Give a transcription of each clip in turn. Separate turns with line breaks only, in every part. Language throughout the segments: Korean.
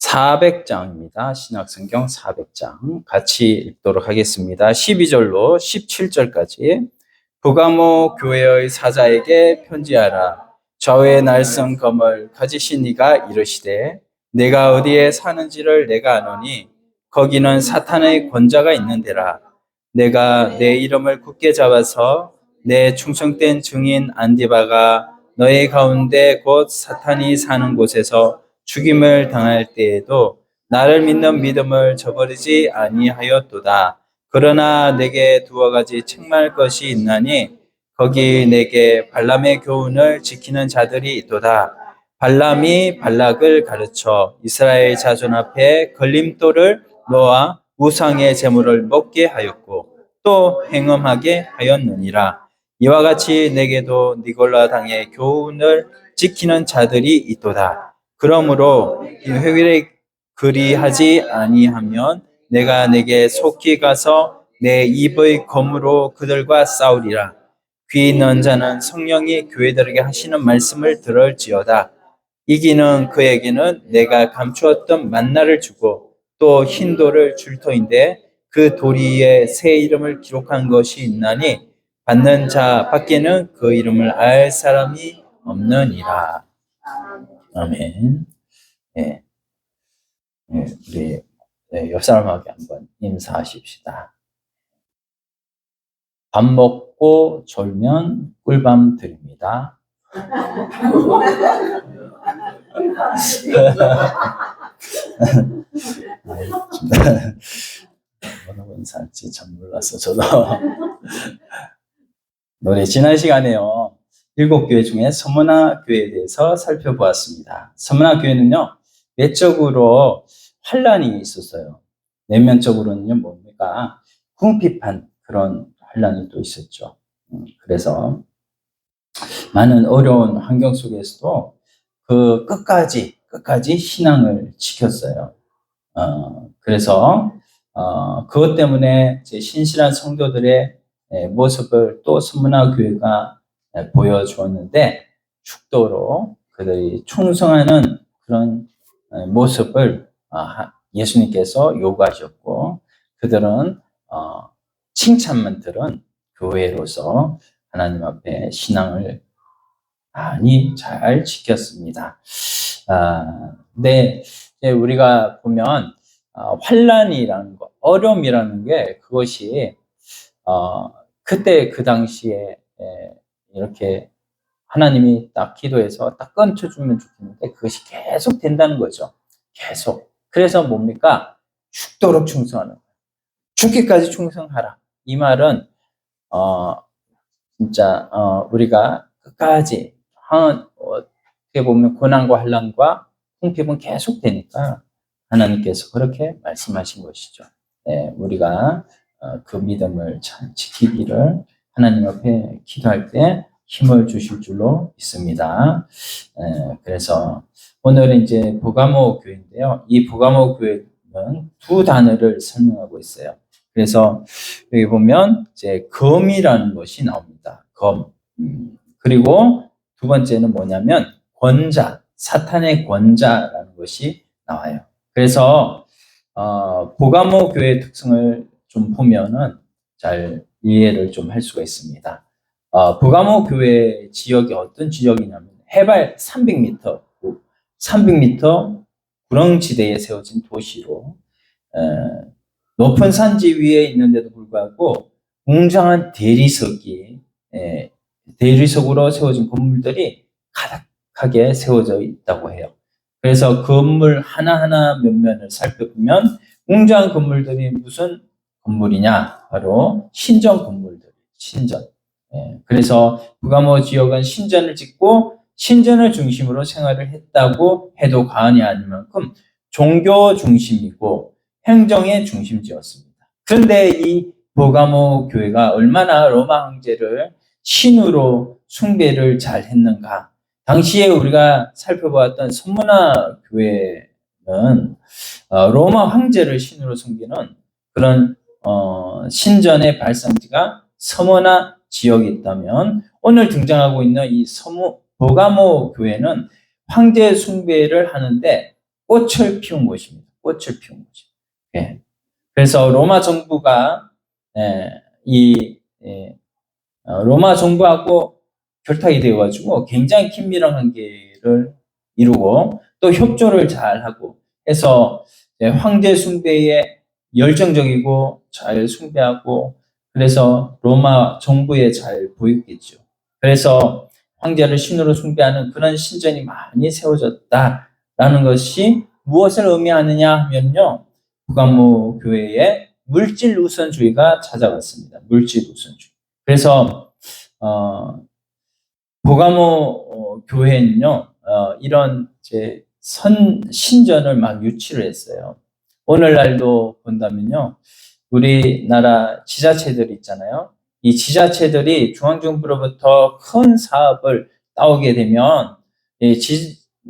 400장입니다. 신약성경 400장 같이 읽도록 하겠습니다. 12절로 17절까지. 부가모 교회의 사자에게 편지하라. 좌우의 날선 검을 가지신 이가 이르시되 내가 어디에 사는지를 내가 아노니 거기는 사탄의 권자가 있는 데라. 내가 내 이름을 굳게 잡아서 내 충성된 증인 안디바가 너희 가운데 곧 사탄이 사는 곳에서 죽임을 당할 때에도 나를 믿는 믿음을 저버리지 아니하였도다. 그러나 내게 두어 가지 책망할 것이 있나니 거기 내게 발람의 교훈을 지키는 자들이 있도다. 발람이 발락을 가르쳐 이스라엘 자손 앞에 걸림돌을 놓아 우상의 제물을 먹게 하였고 또 행음하게 하였느니라. 이와 같이 내게도 니골라 당의 교훈을 지키는 자들이 있도다. 그러므로 이 회개를 그리하지 아니하면 내가 내게 속히 가서 내 입의 검으로 그들과 싸우리라. 귀 있는 자는 성령이 교회들에게 하시는 말씀을 들을지어다. 이기는 그에게는 내가 감추었던 만나를 주고 또 흰 돌을 줄 터인데 그 도리에 새 이름을 기록한 것이 있나니 받는 자 밖에는 그 이름을 알 사람이 없느니라. 아멘. 네. 우리 옆 사람에게 한번 인사하십시다. 밥 먹고 졸면 꿀밤 드립니다. 뭐라고 인사할지 참 몰라서 저도. 우리 지난 시간에요. 7교회 중에 서문화 교회에 대해서 살펴보았습니다. 서문화 교회는요, 외적으로 환란이 있었어요. 내면적으로는요, 뭡니까? 궁핍한 그런 환란이 또 있었죠. 그래서 많은 어려운 환경 속에서도 그 끝까지 신앙을 지켰어요. 그래서 그것 때문에 제 신실한 성도들의 모습을 또 서문화 교회가 보여주었는데 축도로 그들이 충성하는 그런 모습을 예수님께서 요구하셨고 그들은 칭찬만 들은 교회로서 하나님 앞에 신앙을 많이 잘 지켰습니다. 근데 우리가 보면 환란이라는 거, 어려움이라는 게 그것이 그때 그 당시에 이렇게 하나님이 딱 기도해서 딱 끊쳐주면 좋겠는데 그것이 계속 된다는 거죠. 계속. 그래서 뭡니까? 죽도록 충성하는 거예요. 죽기까지 충성하라. 이 말은 진짜 우리가 끝까지 어떻게 보면 고난과 환난과 궁핍은 계속 되니까 하나님께서 그렇게 말씀하신 것이죠. 우리가 그 믿음을 잘 지키기를 하나님 앞에 기도할 때 힘을 주실 줄로 믿습니다. 그래서 오늘은 이제 부가모 교회인데요. 이 부가모 교회는 두 단어를 설명하고 있어요. 그래서 여기 보면 이제 검이라는 것이 나옵니다. 검. 그리고 두 번째는 뭐냐면 권자, 사탄의 권자라는 것이 나와요. 그래서 부가모 교회의 특성을 좀 보면은 잘 이해를 좀 할 수가 있습니다. 부가모 교회 지역이 어떤 지역이냐면 해발 300m 구렁지대에 세워진 도시로 높은 산지 위에 있는데도 불구하고 웅장한 대리석으로 세워진 건물들이 가득하게 세워져 있다고 해요. 그래서 건물 하나하나 면면을 살펴보면 웅장한 건물들이 무슨 건물이냐? 바로 신전 건물들, 신전. 그래서 부가모 지역은 신전을 짓고 신전을 중심으로 생활을 했다고 해도 과언이 아닐 만큼 종교 중심이고 행정의 중심지였습니다. 그런데 이 부가모 교회가 얼마나 로마 황제를 신으로 숭배를 잘 했는가. 당시에 우리가 살펴보았던 서문화 교회는 로마 황제를 신으로 섬기는 그런 신전의 발상지가 서문화 지역이 있다면 오늘 등장하고 있는 이 부가모 교회는 황제 숭배를 하는데 꽃을 피운 곳입니다. 꽃을 피운 곳. 예. 그래서 로마 정부가 이 로마 정부하고 결탁이 되어가지고 굉장히 긴밀한 관계를 이루고 또 협조를 잘 하고 해서 황제 숭배에 열정적이고 잘 숭배하고 그래서 로마 정부에 잘 보였겠죠. 그래서 황제를 신으로 숭배하는 그런 신전이 많이 세워졌다라는 것이 무엇을 의미하느냐 하면요. 부가모 교회의 물질 우선주의가 찾아왔습니다. 물질 우선주의. 그래서 보가모 교회는요, 이런 이제 신전을 막 유치를 했어요. 오늘날도 본다면요, 우리나라 지자체들 있잖아요. 이 지자체들이 중앙정부로부터 큰 사업을 따오게 되면 이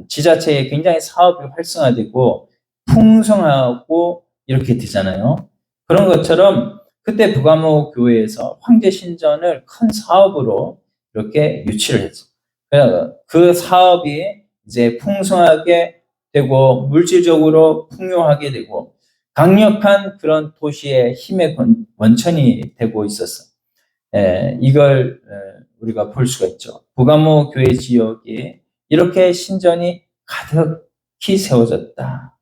지자체에 굉장히 사업이 활성화되고 풍성하고 이렇게 되잖아요. 그런 것처럼 그때 부가모 교회에서 황제 신전을 큰 사업으로 이렇게 유치를 했죠. 그 사업이 이제 풍성하게 되고 물질적으로 풍요하게 되고 강력한 그런 도시의 힘의 원천이 되고 있었어. 이걸 우리가 볼 수가 있죠. 부가모 교회 지역이 이렇게 신전이 가득히 세워졌다.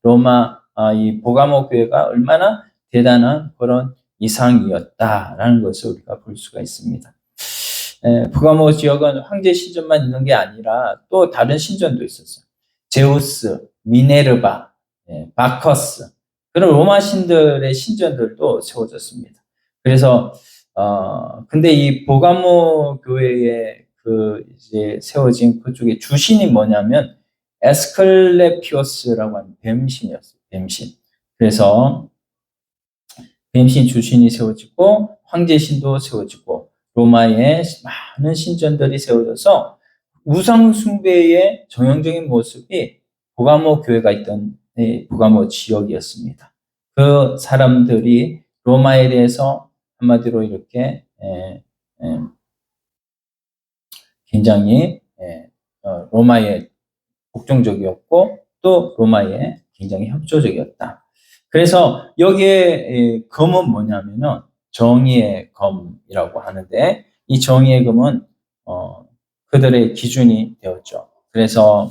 로마 이 보가모 교회가 얼마나 대단한 그런 이상이었다라는 것을 우리가 볼 수가 있습니다. 부가모 지역은 황제 신전만 있는 게 아니라 또 다른 신전도 있었어요. 제우스, 미네르바, 바커스 그런 로마 신들의 신전들도 세워졌습니다. 그래서 근데 이 보가모 교회에 그 이제 세워진 그쪽에 주신이 뭐냐면 에스클레피오스라고 하는 뱀신이었어요. 뱀신. 그래서 뱀신 주신이 세워지고 황제신도 세워지고 로마에 많은 신전들이 세워져서 우상 숭배의 전형적인 모습이 보가모 교회가 있던 보가모 지역이었습니다. 그 사람들이 로마에 대해서 한마디로 이렇게 굉장히 로마에 복종적이었고 또 로마에 굉장히 협조적이었다. 그래서 여기에 검은 뭐냐면은 정의의 검이라고 하는데 이 정의의 검은 그들의 기준이 되었죠. 그래서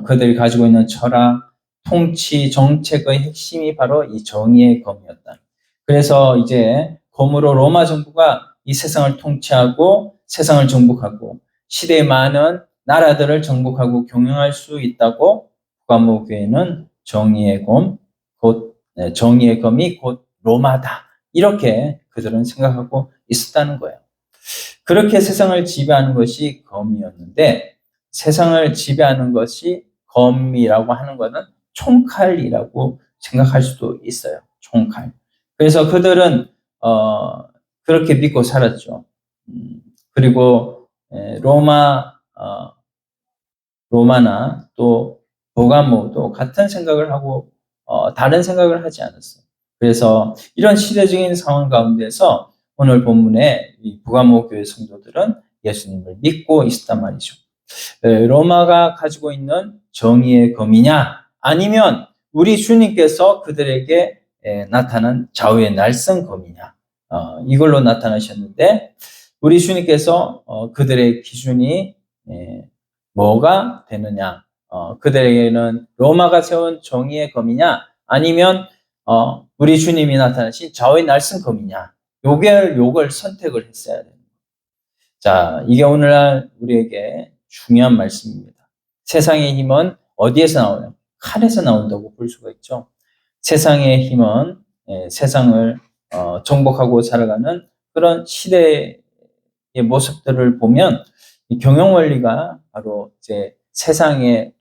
그들이 가지고 있는 철학, 통치, 정책의 핵심이 바로 이 정의의 검이었다. 그래서 이제 검으로 로마 정부가 이 세상을 통치하고 세상을 정복하고 시대의 많은 나라들을 정복하고 경영할 수 있다고 부가모 교회는 정의의 검, 정의의 검이 곧 로마다. 이렇게 그들은 생각하고 있었다는 거예요. 그렇게 세상을 지배하는 것이 검이었는데 세상을 지배하는 것이 검이라고 하는 것은 총칼이라고 생각할 수도 있어요. 총칼. 그래서 그들은 그렇게 믿고 살았죠. 그리고 로마나 또 보가모도 같은 생각을 하고 다른 생각을 하지 않았어요. 그래서 이런 시대적인 상황 가운데서 오늘 본문에 이 부가모 교회 성도들은 예수님을 믿고 있었단 말이죠. 로마가 가지고 있는 정의의 검이냐 아니면 우리 주님께서 그들에게 나타난 좌우의 날선 검이냐 이걸로 나타나셨는데 우리 주님께서 그들의 기준이 뭐가 되느냐 그들에게는 로마가 세운 정의의 검이냐 아니면 우리 주님이 나타나신 좌우의 날선 검이냐 요걸 선택을 했어야 됩니다. 자, 이게 오늘날 우리에게 중요한 말씀입니다. 세상의 힘은 어디에서 나오냐? 칼에서 나온다고 볼 수가 있죠. 세상의 힘은 세상을 정복하고 살아가는 그런 시대의 모습들을 보면 이 경영 원리가 바로 이제 세상을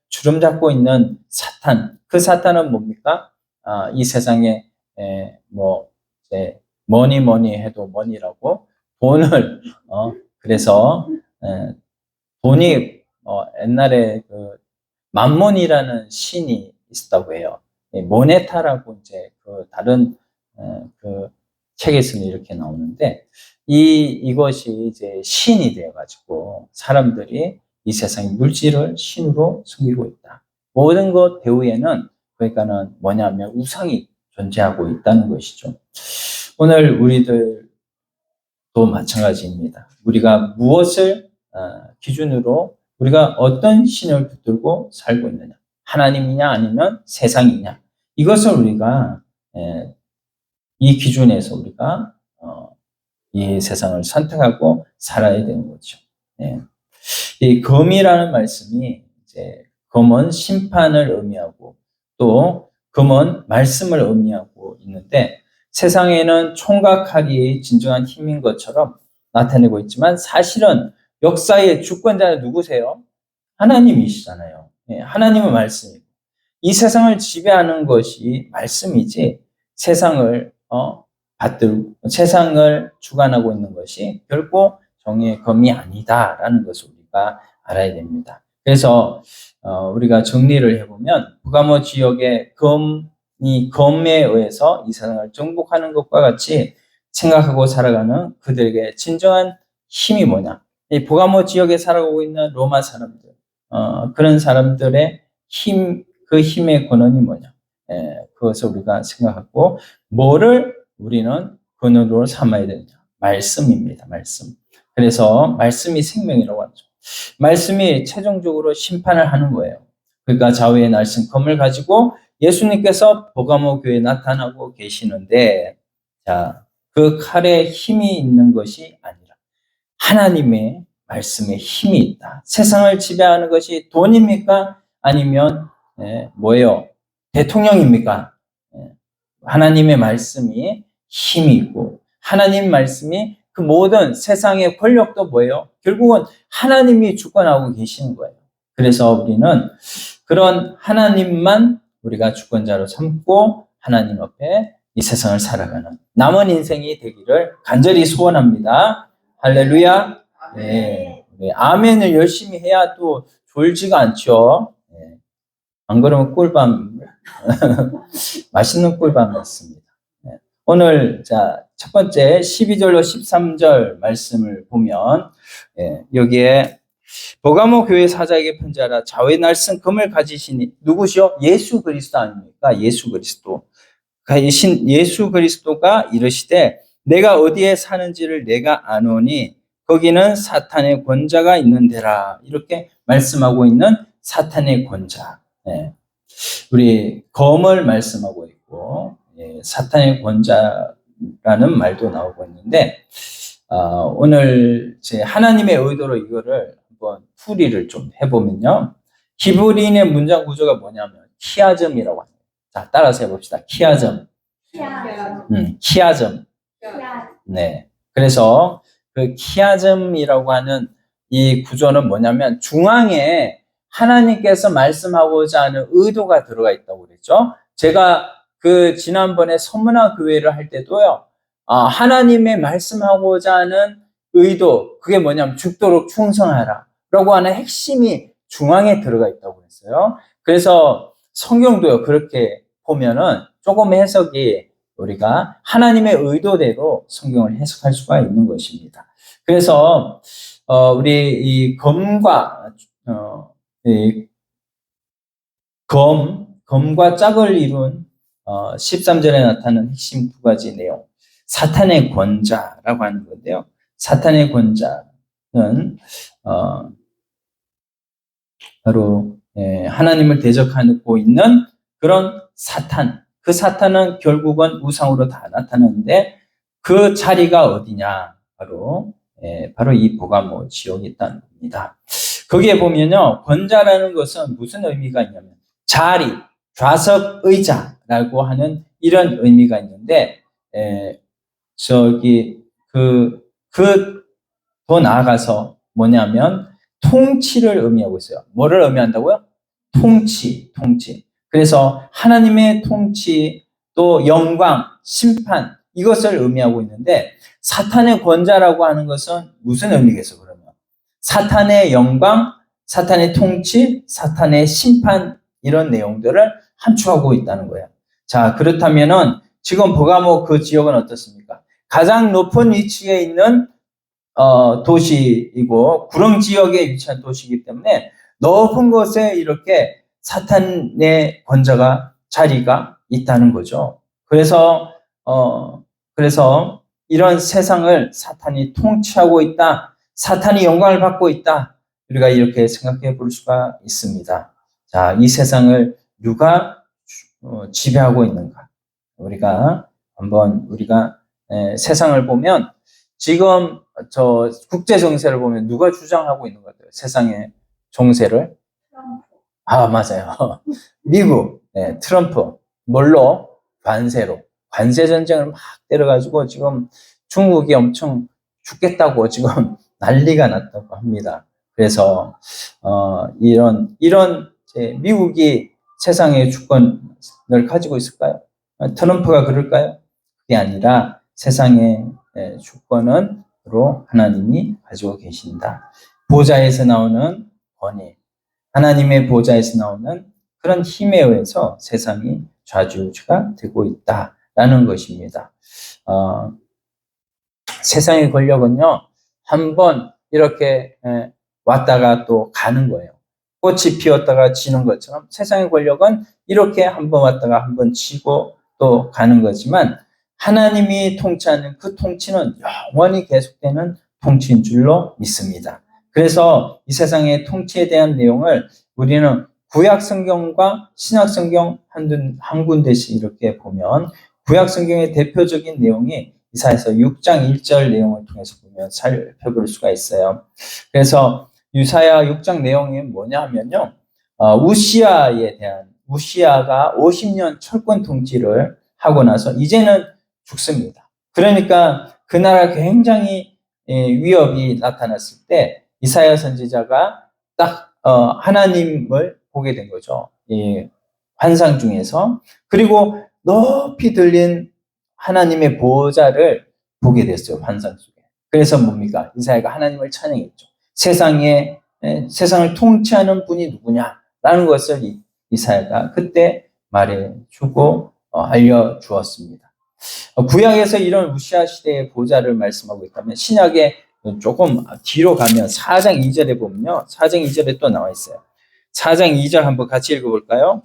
주름잡고 있는 사탄. 그 사탄은 뭡니까? 이 세상에 뭐니 해도 머니라고 돈을 그래서 돈이 옛날에 그 만몬이라는 신이 있었다고 해요. 모네타라고 이제 그 다른 그 책에서는 이렇게 나오는데 이것이 이제 신이 되어가지고 사람들이 이 세상의 물질을 신으로 섬기고 있다. 모든 것 배후에는 그러니까는 뭐냐면 우상이 존재하고 있다는 것이죠. 오늘 우리들도 마찬가지입니다. 우리가 무엇을 기준으로 우리가 어떤 신을 붙들고 살고 있느냐. 하나님이냐 아니면 세상이냐. 이것을 우리가 이 기준에서 우리가 이 세상을 선택하고 살아야 되는 거죠. 이 검이라는 말씀이 이제 검은 심판을 의미하고 또 검은 말씀을 의미하고 있는데 세상에는 총과 칼이 진정한 힘인 것처럼 나타내고 있지만 사실은 역사의 주권자는 누구세요? 하나님이시잖아요. 하나님의 말씀이고 이 세상을 지배하는 것이 말씀이지 세상을 세상을 주관하고 있는 것이 결코 정의의 검이 아니다라는 것을 우리가 알아야 됩니다. 그래서 우리가 정리를 해보면 부가모 지역의 검에 의해서 이 세상을 정복하는 것과 같이 생각하고 살아가는 그들에게 진정한 힘이 뭐냐? 이 부가모 지역에 살아가고 있는 로마 사람들, 그런 사람들의 힘, 그 힘의 근원이 뭐냐? 그것을 우리가 생각하고 뭐를 우리는 근원으로 삼아야 되느냐? 말씀입니다. 말씀. 그래서 말씀이 생명이라고 하죠. 말씀이 최종적으로 심판을 하는 거예요. 그러니까 좌우의 날씬 검을 가지고 예수님께서 버가모 교회에 나타나고 계시는데, 자, 그 칼에 힘이 있는 것이 아니라 하나님의 말씀에 힘이 있다. 세상을 지배하는 것이 돈입니까? 아니면 뭐예요? 대통령입니까? 하나님의 말씀이 힘이 있고 하나님 말씀이 그 모든 세상의 권력도 뭐예요? 결국은 하나님이 주권하고 계시는 거예요. 그래서 우리는 그런 하나님만 우리가 주권자로 삼고 하나님 앞에 이 세상을 살아가는 남은 인생이 되기를 간절히 소원합니다. 할렐루야. 네. 아멘을 열심히 해야 또 졸지가 않죠. 안 그러면 꿀밤, 맛있는 꿀밤이었습니다. 오늘, 자, 첫 번째 12절로 13절 말씀을 보면, 여기에, 버가모 교회 사자에게 편지하라. 좌우의 날선 검을 가지시니, 누구시요? 예수 그리스도 아닙니까? 예수 그리스도. 예수 그리스도가 이르시되, 내가 어디에 사는지를 내가 아노니, 거기는 사탄의 권자가 있는 데라. 이렇게 말씀하고 있는 사탄의 권자. 우리 검을 말씀하고 있고 사탄의 권자라는 말도 나오고 있는데 오늘 제 하나님의 의도로 이거를 한번 풀이를 좀 해보면요. 히브리인의 문장 구조가 뭐냐면 키아점이라고 합니다. 자, 따라서 해봅시다. 키아점. 키아점. 네. 그래서 그 키아점이라고 하는 이 구조는 뭐냐면 중앙에 하나님께서 말씀하고자 하는 의도가 들어가 있다고 그랬죠. 제가 그 지난번에 서문화 교회를 할 때도요. 하나님의 말씀하고자 하는 의도, 그게 뭐냐면 죽도록 충성하라 라고 하는 핵심이 중앙에 들어가 있다고 그랬어요. 그래서 성경도요. 그렇게 보면은 조금 해석이 우리가 하나님의 의도대로 성경을 해석할 수가 있는 것입니다. 그래서 우리 이 검과 검과 짝을 이룬 13절에 나타나는 핵심 두 가지 내용. 사탄의 권자라고 하는 건데요. 사탄의 권자는 바로 하나님을 대적하고 있는 그런 사탄. 그 사탄은 결국은 우상으로 다 나타나는데 그 자리가 어디냐? 바로 이 버가모 지역에 있다는 겁니다. 거기에 보면요, 권자라는 것은 무슨 의미가 있냐면 자리, 좌석, 의자라고 하는 이런 의미가 있는데 더 나아가서 뭐냐면 통치를 의미하고 있어요. 뭐를 의미한다고요? 통치. 그래서 하나님의 통치, 또 영광, 심판 이것을 의미하고 있는데 사탄의 권자라고 하는 것은 무슨 의미겠어요? 그러면 사탄의 영광, 사탄의 통치, 사탄의 심판 이런 내용들을 함축하고 있다는 거예요. 자, 그렇다면은 지금 버가모 그 지역은 어떻습니까? 가장 높은 위치에 있는 도시이고 구릉 지역에 위치한 도시이기 때문에 높은 곳에 이렇게 사탄의 권자가 자리가 있다는 거죠. 그래서 이런 세상을 사탄이 통치하고 있다. 사탄이 영광을 받고 있다. 우리가 이렇게 생각해 볼 수가 있습니다. 자, 이 세상을 누가 지배하고 있는가? 우리가 세상을 보면 지금 저 국제 정세를 보면 누가 주장하고 있는 것 같아요? 세상의 정세를? 맞아요. 미국, 트럼프. 뭘로? 관세로. 관세 전쟁을 막 때려가지고 지금 중국이 엄청 죽겠다고 지금 난리가 났다고 합니다. 그래서 이런 미국이 세상의 주권을 가지고 있을까요? 트럼프가 그럴까요? 그게 아니라 세상의 주권은로 하나님이 가지고 계신다. 보좌에서 나오는 권위, 하나님의 보좌에서 나오는 그런 힘에 의해서 세상이 좌지우지가 되고 있다라는 것입니다. 세상의 권력은요, 한번 이렇게 왔다가 또 가는 거예요. 꽃이 피었다가 지는 것처럼 세상의 권력은 이렇게 한번 왔다가 한번 지고 또 가는 거지만 하나님이 통치하는 그 통치는 영원히 계속되는 통치인 줄로 믿습니다. 그래서 이 세상의 통치에 대한 내용을 우리는 구약 성경과 신약 성경 한 군데씩 이렇게 보면 구약 성경의 대표적인 내용이 이사야서 6장 1절 내용을 통해서 보면 살펴볼 수가 있어요. 그래서 이사야 6장 내용이 뭐냐 하면요. 우시야가 50년 철권 통치를 하고 나서 이제는 죽습니다. 그러니까 그 나라 굉장히 위협이 나타났을 때 이사야 선지자가 딱 하나님을 보게 된 거죠. 이 환상 중에서. 그리고 높이 들린 하나님의 보좌를 보게 됐어요. 환상 속에. 그래서 뭡니까? 이사야가 하나님을 찬양했죠. 세상을 통치하는 분이 누구냐라는 것을 이사야가 그때 말해주고 알려주었습니다. 구약에서 이런 우시야 시대의 보좌를 말씀하고 있다면 신약에 조금 뒤로 가면 4장 2절에 보면요. 4장 2절에 또 나와 있어요. 4장 2절 한번 같이 읽어볼까요?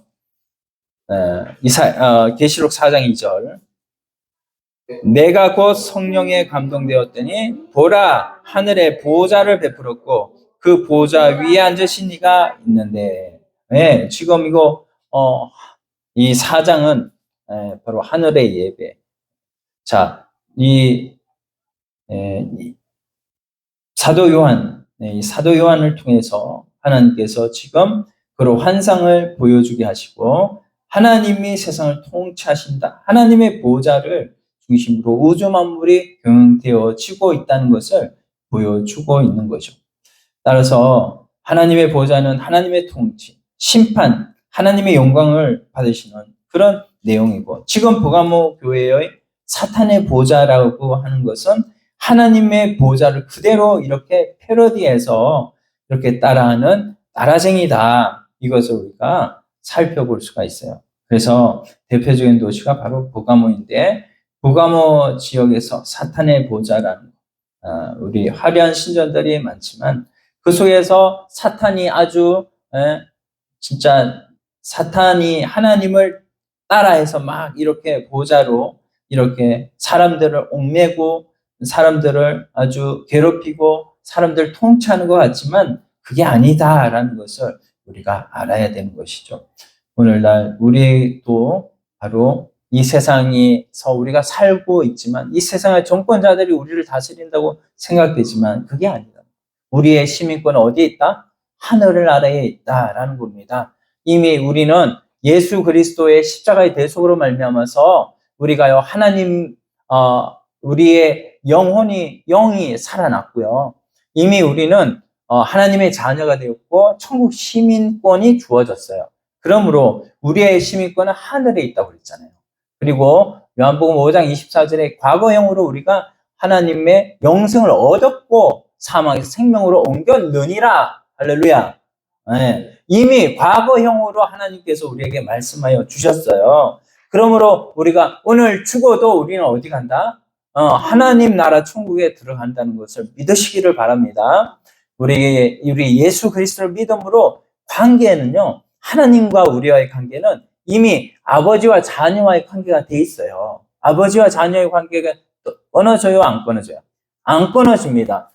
계시록 4장 2절. 내가 곧 성령에 감동되었더니 보라 하늘에 보좌를 베풀었고 그 보좌 위에 앉으신 이가 있는데 지금 이 4장은 바로 하늘의 예배. 자, 이 사도 요한을 통해서 하나님께서 지금 그런 환상을 보여주게 하시고 하나님이 세상을 통치하신다. 하나님의 보좌를 중심으로 우주 만물이 경영되어지고 있다는 것을 보여주고 있는 거죠. 따라서 하나님의 보좌는 하나님의 통치, 심판, 하나님의 영광을 받으시는 그런 내용이고 지금 버가모 교회의 사탄의 보좌라고 하는 것은 하나님의 보좌를 그대로 이렇게 패러디해서 이렇게 따라하는 따라쟁이다. 이것을 우리가 살펴볼 수가 있어요. 그래서 대표적인 도시가 바로 버가모인데 버가모 지역에서 사탄의 보좌라는 우리 화려한 신전들이 많지만 그 속에서 사탄이 진짜 사탄이 하나님을 따라해서 막 이렇게 보좌로 이렇게 사람들을 옥매고 사람들을 아주 괴롭히고 사람들을 통치하는 것 같지만 그게 아니다라는 것을 우리가 알아야 되는 것이죠. 오늘날 우리도 바로 이 세상에서 우리가 살고 있지만 이 세상의 정권자들이 우리를 다스린다고 생각되지만 그게 아니다. 우리의 시민권은 어디에 있다? 하늘 아래에 있다라는 겁니다. 이미 우리는 예수 그리스도의 십자가의 대속으로 말미암아서 우리가요 우리의 영이 살아났고요. 이미 우리는 하나님의 자녀가 되었고 천국 시민권이 주어졌어요. 그러므로 우리의 시민권은 하늘에 있다고 그랬잖아요. 그리고 요한복음 5장 24절에 과거형으로 우리가 하나님의 영생을 얻었고 사망에서 생명으로 옮겼느니라. 할렐루야. 네. 이미 과거형으로 하나님께서 우리에게 말씀하여 주셨어요. 그러므로 우리가 오늘 죽어도 우리는 어디 간다? 하나님 나라 천국에 들어간다는 것을 믿으시기를 바랍니다. 우리 예수 그리스도를 믿음으로 관계는요, 하나님과 우리와의 관계는 이미 아버지와 자녀와의 관계가 돼 있어요. 아버지와 자녀의 관계가 끊어져요, 안 끊어져요? 안 끊어집니다.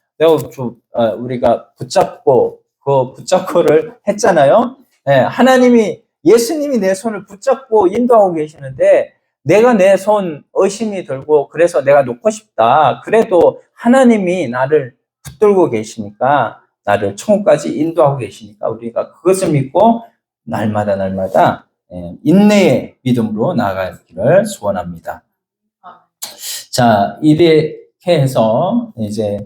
우리가 붙잡고, 그 붙잡고를 했잖아요. 하나님이, 예수님이 내 손을 붙잡고 인도하고 계시는데, 내가 내 손 의심이 들고, 그래서 내가 놓고 싶다. 그래도 하나님이 나를 붙들고 계시니까, 나를 천국까지 인도하고 계시니까, 우리가 그것을 믿고, 날마다, 인내의 믿음으로 나아가기를 소원합니다. 자, 이렇게 해서, 이제,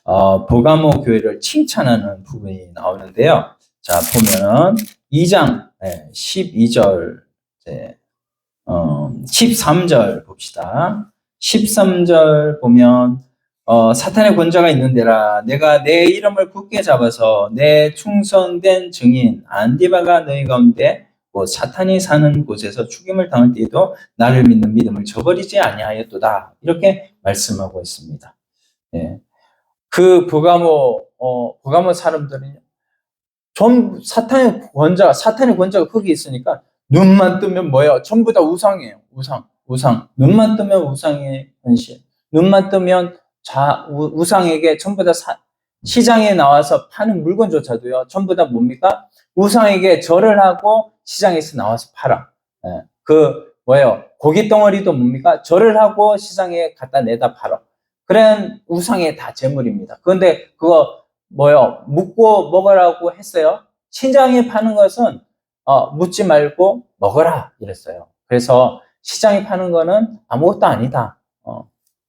버가모 교회를 칭찬하는 부분이 나오는데요. 자, 보면은 2장 12절, 13절 봅시다. 13절 보면 사탄의 권자가 있는데라 내가 내 이름을 굳게 잡아서 내 충성된 증인 안디바가 너희 가운데 사탄이 사는 곳에서 죽임을 당할 때에도 나를 믿는 믿음을 저버리지 아니하였도다. 이렇게 말씀하고 있습니다. 예. 그 버가모 사람들은 좀 사탄의 권자가 거기 있으니까 눈만 뜨면 뭐예요? 전부 다 우상이에요. 우상. 눈만 뜨면 우상의 현실. 눈만 뜨면 우상에게 전부 다 시장에 나와서 파는 물건조차도요. 전부 다 뭡니까? 우상에게 절을 하고 시장에서 나와서 팔아. 뭐예요? 고기 덩어리도 뭡니까? 절을 하고 시장에 갖다 내다 팔아. 그런 우상의 다 재물입니다. 그런데 그거 뭐요? 묻고 먹으라고 했어요. 시장에 파는 것은 묻지 말고 먹어라 이랬어요. 그래서 시장에 파는 거는 아무것도 아니다.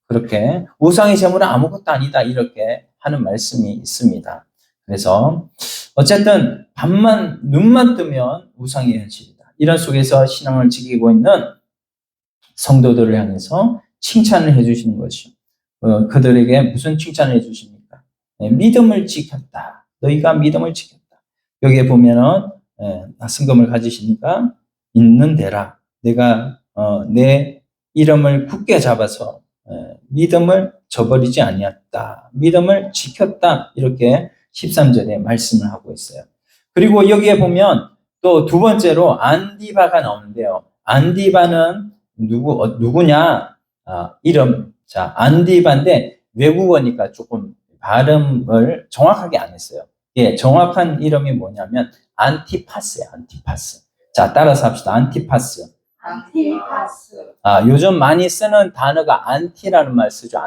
그렇게 우상의 재물은 아무것도 아니다 이렇게 하는 말씀이 있습니다. 그래서 어쨌든 눈만 뜨면 우상의 현실이다. 이런 속에서 신앙을 지키고 있는 성도들을 향해서 칭찬을 해주시는 것이요. 그들에게 무슨 칭찬을 해주십니까? 믿음을 지켰다. 너희가 믿음을 지켰다. 여기에 보면은 승금을 가지시니까 있는 데라. 내가 내 이름을 굳게 잡아서 믿음을 저버리지 아니었다. 믿음을 지켰다. 이렇게 13절에 말씀을 하고 있어요. 그리고 여기에 보면 또 두 번째로 안디바가 나오는데요. 안디바는 누구냐? 이름. 자, 안디바인데 외국어니까 조금 발음을 정확하게 안 했어요. 예, 정확한 이름이 뭐냐면 안티파스예요. 안티파스. 자, 따라서 합시다. 안티파스. 요즘 많이 쓰는 단어가 안티라는 말 쓰죠.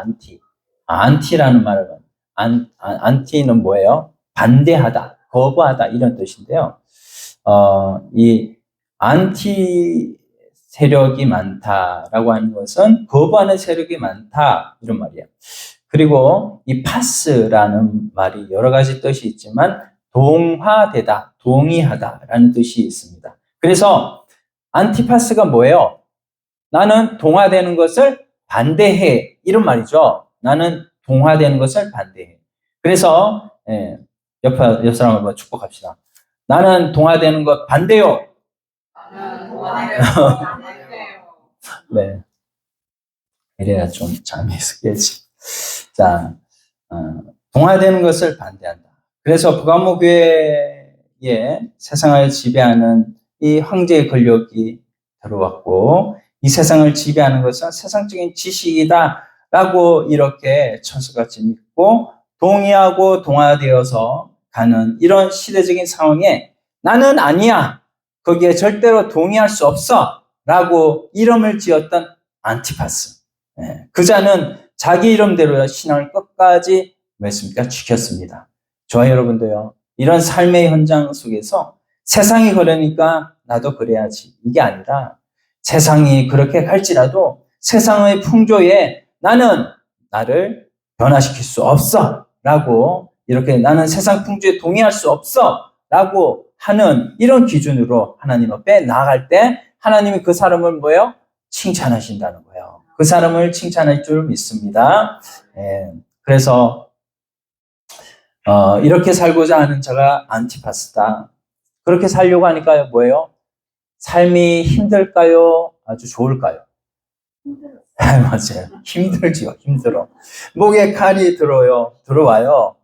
안티라는 말은 안티는 뭐예요? 반대하다, 거부하다 이런 뜻인데요. 이 안티 세력이 많다라고 하는 것은 거부하는 세력이 많다 이런 말이에요. 그리고 이 파스라는 말이 여러 가지 뜻이 있지만 동화되다, 동의하다라는 뜻이 있습니다. 그래서 안티파스가 뭐예요? 나는 동화되는 것을 반대해 이런 말이죠. 나는 동화되는 것을 반대해. 그래서 옆 사람 한번 축복합시다. 나는 동화되는 것 반대요. 네. 이래야 좀 잠이 있겠지. 자, 동화되는 것을 반대한다. 그래서 버가모 교회에 세상을 지배하는 이 황제의 권력이 들어왔고, 이 세상을 지배하는 것은 세상적인 지식이다라고 이렇게 천수같이 믿고 동의하고 동화되어서 가는 이런 시대적인 상황에 나는 아니야. 거기에 절대로 동의할 수 없어. 라고 이름을 지었던 안티파스. 그 자는 자기 이름대로 신앙을 끝까지 뭐했습니까? 지켰습니다. 저와 여러분도요. 이런 삶의 현장 속에서 세상이 그러니까 나도 그래야지. 이게 아니라 세상이 그렇게 갈지라도 세상의 풍조에 나는 나를 변화시킬 수 없어. 라고 이렇게 나는 세상 풍조에 동의할 수 없어. 라고 하는 이런 기준으로 하나님 앞에 나아갈 때 하나님이 그 사람을 뭐예요? 칭찬하신다는 거예요. 그 사람을 칭찬할 줄 믿습니다. 그래서 이렇게 살고자 하는 자가 안티파스다. 그렇게 살려고 하니까 뭐예요? 삶이 힘들까요? 아주 좋을까요? 맞아요. 힘들지요. 힘들어. 목에 칼이 들어와요.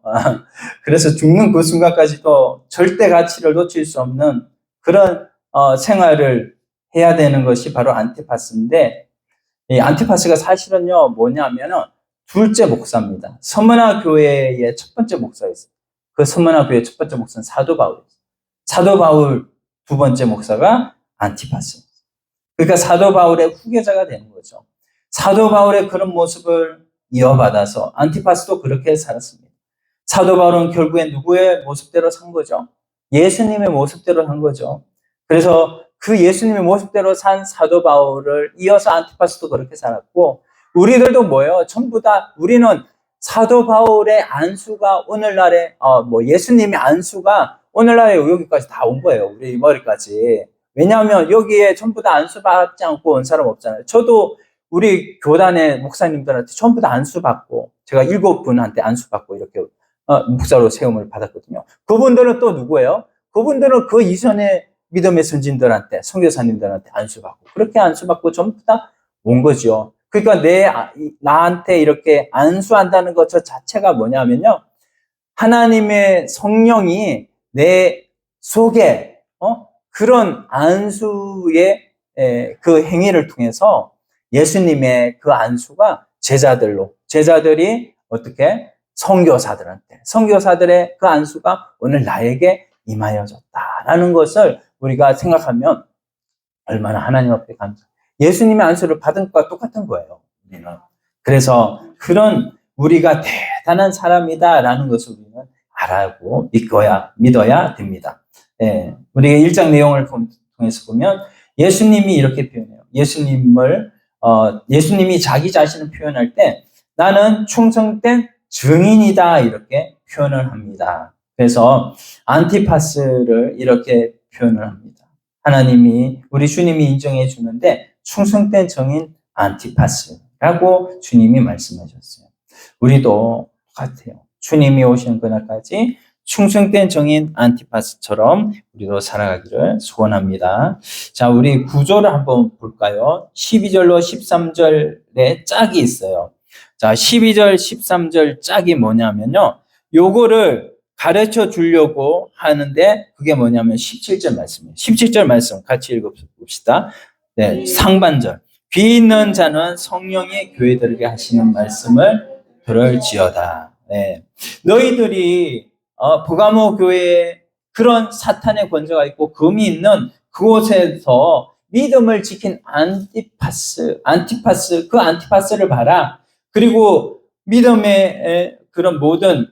그래서 죽는 그 순간까지도 절대 가치를 놓칠 수 없는 그런 생활을 해야 되는 것이 바로 안티파스인데, 이 안티파스가 사실은요 뭐냐면은 둘째 목사입니다. 서머나 교회의 첫 번째 목사였어요. 그 서머나 교회의 첫 번째 목사는 사도 바울이었어요. 사도 바울 두 번째 목사가 안티파스. 그러니까 사도 바울의 후계자가 되는 거죠. 사도 바울의 그런 모습을 이어받아서 안티파스도 그렇게 살았습니다. 사도 바울은 결국엔 누구의 모습대로 산 거죠? 예수님의 모습대로 산 거죠. 그래서 그 예수님의 모습대로 산 사도 바울을 이어서 안티파스도 그렇게 살았고, 우리들도 뭐예요? 전부 다 우리는 사도 바울의 안수가 오늘날에 예수님의 안수가 오늘날에 여기까지 다 온 거예요. 우리 머리까지. 왜냐하면 여기에 전부 다 안수받지 않고 온 사람 없잖아요. 저도 우리 교단의 목사님들한테 전부 다 안수받고, 제가 7분한테 안수받고 이렇게 목사로 세움을 받았거든요. 그분들은 또 누구예요? 그분들은 그 이전에 믿음의 선진들한테, 선교사님들한테 안수받고, 그렇게 안수받고 전부 다 온 거죠. 그러니까 나한테 이렇게 안수한다는 것 자체가 뭐냐면요, 하나님의 성령이 내 속에 그런 안수의 그 행위를 통해서 예수님의 그 안수가 제자들이 어떻게 선교사들의 그 안수가 오늘 나에게 임하여졌다라는 것을 우리가 생각하면 얼마나 하나님 앞에 예수님의 안수를 받은 것과 똑같은 거예요, 우리는. 그래서 그런 우리가 대단한 사람이다라는 것을 우리는 알고 믿어야 됩니다. 우리가 1장 내용을 통해서 보면 예수님이 이렇게 표현해요. 예수님이 자기 자신을 표현할 때 나는 충성된 증인이다 이렇게 표현을 합니다. 그래서 안티파스를 이렇게 표현을 합니다. 우리 주님이 인정해 주는데 충성된 증인 안티파스라고 주님이 말씀하셨어요. 우리도 똑같아요. 주님이 오시는 그날까지 충성된 증인 안티파스처럼 우리도 살아가기를 소원합니다. 자, 우리 구조를 한번 볼까요? 12절로 13절에 짝이 있어요. 자, 12절, 13절 짝이 뭐냐면요, 요거를 가르쳐 주려고 하는데 그게 뭐냐면 17절 말씀이에요. 17절 말씀 같이 읽어봅시다. 네, 상반절. 귀 있는 자는 성령이 교회들에게 하시는 말씀을 들을지어다. 네. 너희들이 버가모 교회에 그런 사탄의 권세가 있고 금이 있는 그곳에서 믿음을 지킨 안티파스, 그 안티파스를 봐라. 그리고 믿음의 그런 모든